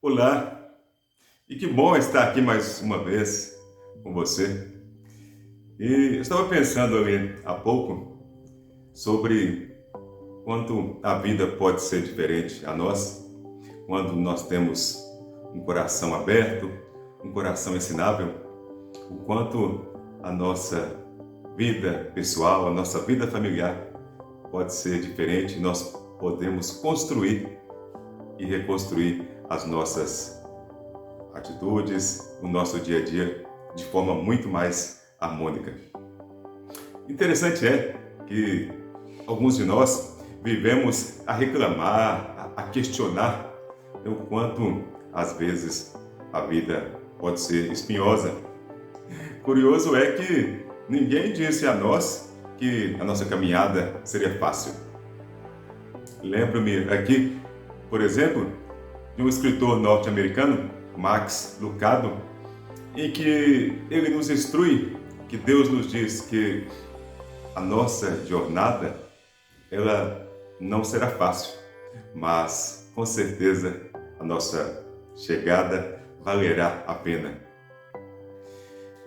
Olá, e que bom estar aqui mais uma vez com você. E eu estava pensando ali há pouco sobre quanto a vida pode ser diferente a nós quando nós temos um coração aberto, um coração ensinável, o quanto a nossa vida pessoal, a nossa vida familiar pode ser diferente, nós podemos construir e reconstruir as nossas atitudes, o nosso dia a dia de forma muito mais harmônica. Interessante é que alguns de nós vivemos a reclamar, a questionar o quanto às vezes a vida pode ser espinhosa. Curioso é que ninguém disse a nós que a nossa caminhada seria fácil. Lembro-me aqui, por exemplo, de um escritor norte-americano, Max Lucado, em que ele nos instrui, que Deus nos diz que a nossa jornada, ela não será fácil, mas com certeza a nossa chegada valerá a pena.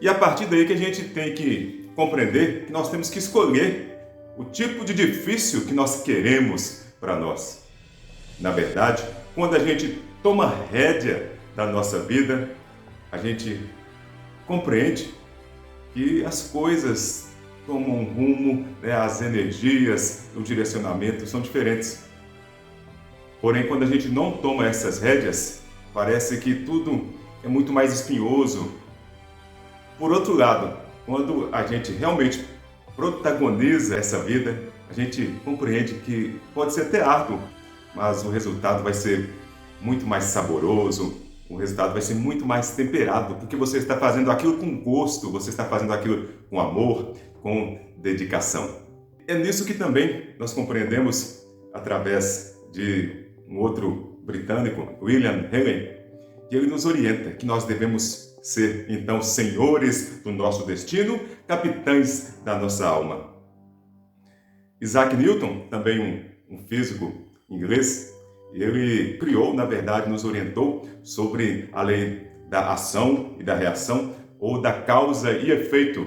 E a partir daí que a gente tem que compreender que nós temos que escolher o tipo de difícil que nós queremos para nós. Na verdade, quando a gente toma rédea da nossa vida, a gente compreende que as coisas tomam um rumo, as energias, o direcionamento são diferentes. Porém, quando a gente não toma essas rédeas, parece que tudo é muito mais espinhoso. Por outro lado, quando a gente realmente protagoniza essa vida, a gente compreende que pode ser até árduo, mas o resultado vai ser muito mais saboroso, o resultado vai ser muito mais temperado, porque você está fazendo aquilo com gosto, você está fazendo aquilo com amor, com dedicação. É nisso que também nós compreendemos através de um outro britânico, William Henley, que ele nos orienta que nós devemos ser, então, senhores do nosso destino, capitães da nossa alma. Isaac Newton, também um físico inglês, ele criou, na verdade, nos orientou sobre a lei da ação e da reação, ou da causa e efeito,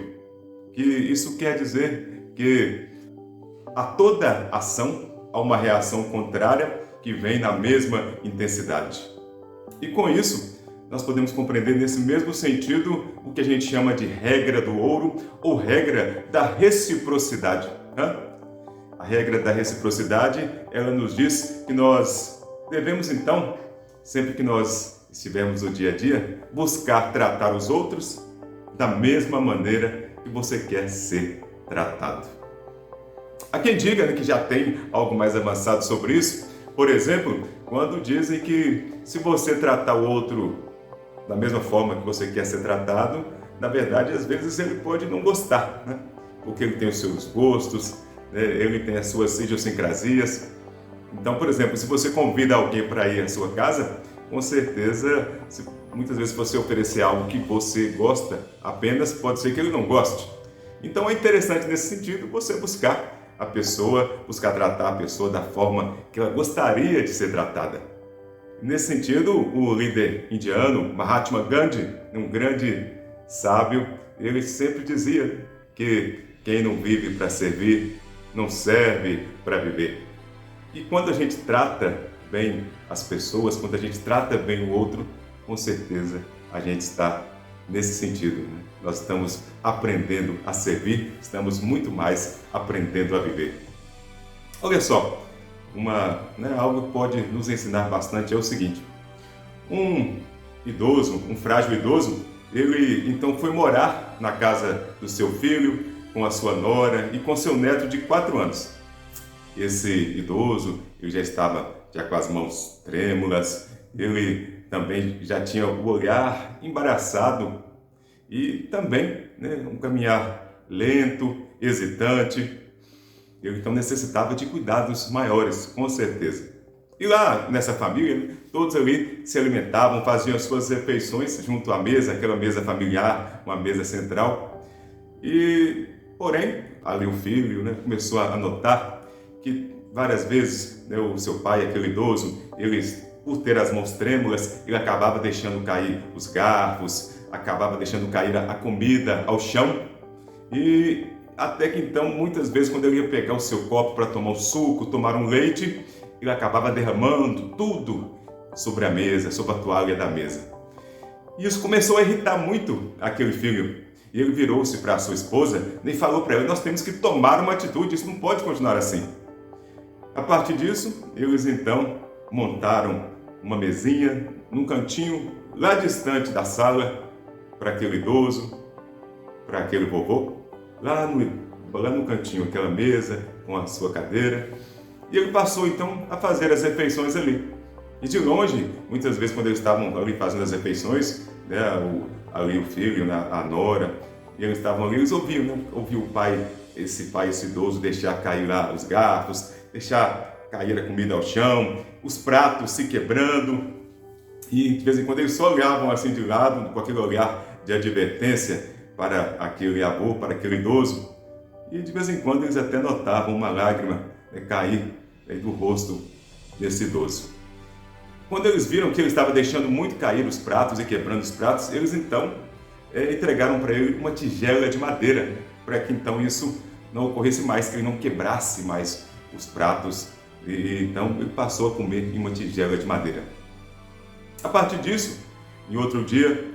que isso quer dizer que a toda ação há uma reação contrária que vem na mesma intensidade. E com isso, nós podemos compreender nesse mesmo sentido o que a gente chama de regra do ouro ou regra da reciprocidade. A regra da reciprocidade, ela nos diz que nós devemos então, sempre que nós estivermos no dia a dia, buscar tratar os outros da mesma maneira que você quer ser tratado. Há quem diga que já tem algo mais avançado sobre isso, por exemplo, quando dizem que se você tratar o outro da mesma forma que você quer ser tratado, na verdade, às vezes ele pode não gostar, porque ele tem os seus gostos, ele tem as suas idiosincrasias. Então, por exemplo, se você convida alguém para ir à sua casa, com certeza, muitas vezes você oferecer algo que você gosta apenas, pode ser que ele não goste. Então é interessante nesse sentido você buscar a pessoa, buscar tratar a pessoa da forma que ela gostaria de ser tratada. Nesse sentido, o líder indiano, Mahatma Gandhi, um grande sábio, ele sempre dizia que quem não vive para servir, não serve para viver. E quando a gente trata bem as pessoas, quando a gente trata bem o outro, com certeza a gente está nesse sentido. Nós estamos aprendendo a servir, estamos muito mais aprendendo a viver. Olha só, algo que pode nos ensinar bastante é o seguinte: um idoso, um frágil idoso, ele então foi morar na casa do seu filho, com a sua nora e com seu neto de 4 anos. Esse idoso, ele já estava com as mãos trêmulas, ele também já tinha o olhar embaraçado e também um caminhar lento, hesitante. Ele então necessitava de cuidados maiores, com certeza. E lá nessa família, todos ali se alimentavam, faziam as suas refeições junto à mesa, aquela mesa familiar, uma mesa central. Porém, ali o filho começou a notar que várias vezes o seu pai, aquele idoso, ele por ter as mãos trêmulas, ele acabava deixando cair os garfos, acabava deixando cair a comida ao chão. E até que então, muitas vezes, quando ele ia pegar o seu copo para tomar um suco, tomar um leite, ele acabava derramando tudo sobre a mesa, sobre a toalha da mesa. E isso começou a irritar muito aquele filho. E ele virou-se para a sua esposa e falou para ela: nós temos que tomar uma atitude, isso não pode continuar assim. A partir disso, eles então montaram uma mesinha num cantinho lá distante da sala para aquele idoso, para aquele vovô, lá no cantinho, aquela mesa com a sua cadeira. E ele passou então a fazer as refeições ali. E de longe, muitas vezes quando eles estavam ali fazendo as refeições, né, ali o filho, a nora, e eles estavam ali, eles ouviam, né? Ouviam o pai, esse idoso deixar cair lá os garfos, deixar cair a comida ao chão, os pratos se quebrando. E de vez em quando eles só olhavam assim de lado, com aquele olhar de advertência para aquele avô, para aquele idoso. E de vez em quando eles até notavam uma lágrima cair do rosto desse idoso. Quando eles viram que ele estava deixando muito cair os pratos e quebrando os pratos, eles então entregaram para ele uma tigela de madeira, para que então isso não ocorresse mais, que ele não quebrasse mais os pratos. E então ele passou a comer em uma tigela de madeira. A partir disso, em outro dia,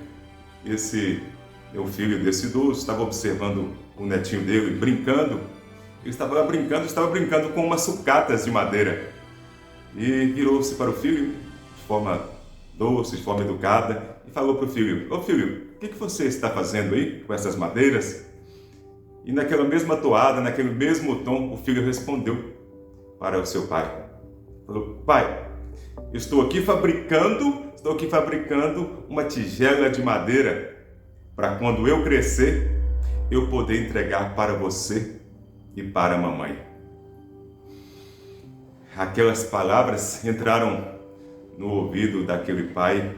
o filho desse idoso estava observando o netinho dele brincando. Ele estava brincando com umas sucatas de madeira. E virou-se para o filho de forma doce, de forma educada, e falou para o filho: ô filho, o que você está fazendo aí com essas madeiras? E naquela mesma toada, naquele mesmo tom, o filho respondeu para o seu pai. Falou: pai, estou aqui fabricando uma tigela de madeira para quando eu crescer, eu poder entregar para você e para a mamãe. Aquelas palavras entraram no ouvido daquele pai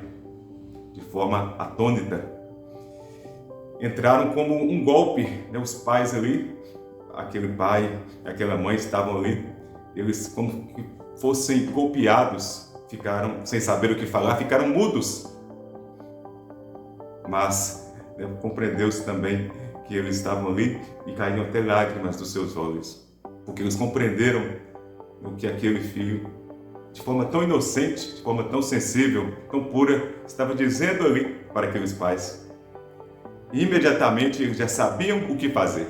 de forma atônita. Entraram como um golpe, né? Os pais ali, aquele pai, aquela mãe estavam ali, eles como que fossem golpeados, ficaram sem saber o que falar, ficaram mudos. Mas compreendeu-se também que eles estavam ali e caíam até lágrimas dos seus olhos, porque eles compreenderam o que aquele filho, de forma tão inocente, de forma tão sensível, tão pura, estava dizendo ali para aqueles pais. E imediatamente eles já sabiam o que fazer.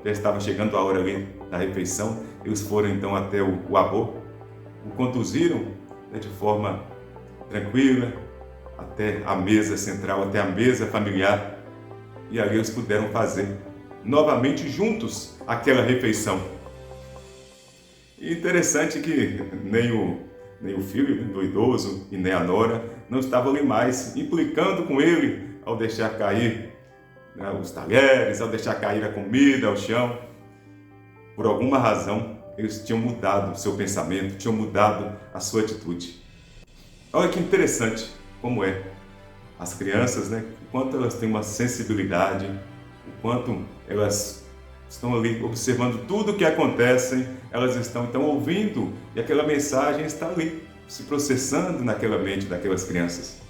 Já estava chegando a hora ali da refeição, eles foram então até o avô, o conduziram de forma tranquila até a mesa central, até a mesa familiar, e ali eles puderam fazer novamente juntos aquela refeição. E interessante que nem o filho do idoso e nem a nora não estavam ali mais implicando com ele ao deixar cair os talheres, ao deixar cair a comida ao chão. Por alguma razão, eles tinham mudado o seu pensamento, tinham mudado a sua atitude. Olha que interessante como é. As crianças, o quanto elas têm uma sensibilidade, o quanto elas estão ali observando tudo o que acontece, elas estão então ouvindo e aquela mensagem está ali, se processando naquela mente daquelas crianças.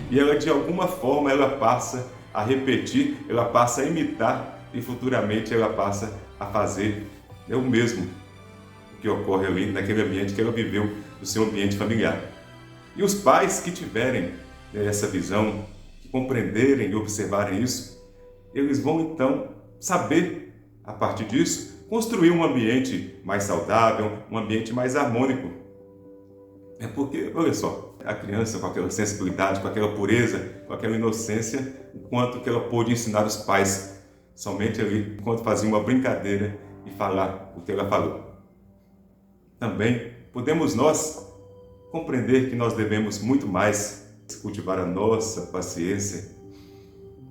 E ela, de alguma forma, ela passa a repetir, ela passa a imitar e futuramente ela passa a fazer o mesmo que ocorre ali naquele ambiente que ela viveu, do seu ambiente familiar. E os pais que tiverem essa visão, que compreenderem e observarem isso, eles vão então saber, a partir disso, construir um ambiente mais saudável, um ambiente mais harmônico. É porque, olha só, a criança com aquela sensibilidade, com aquela pureza, com aquela inocência, o quanto que ela pôde ensinar os pais, somente ali, enquanto fazia uma brincadeira e falar o que ela falou. Também podemos nós compreender que nós devemos muito mais cultivar a nossa paciência.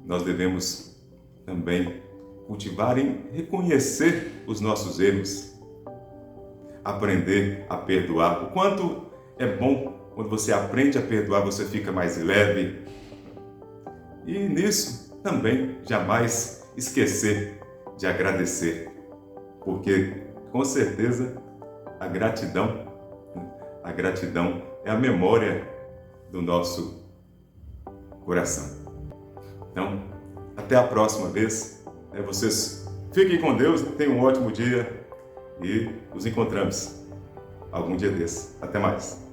Nós devemos também cultivar em reconhecer os nossos erros, aprender a perdoar. O quanto é bom quando você aprende a perdoar, você fica mais leve. E nisso também jamais esquecer de agradecer, porque com certeza a gratidão A gratidão é a memória do nosso coração. Então, até a próxima vez. Vocês fiquem com Deus, tenham um ótimo dia e nos encontramos algum dia desse. Até mais.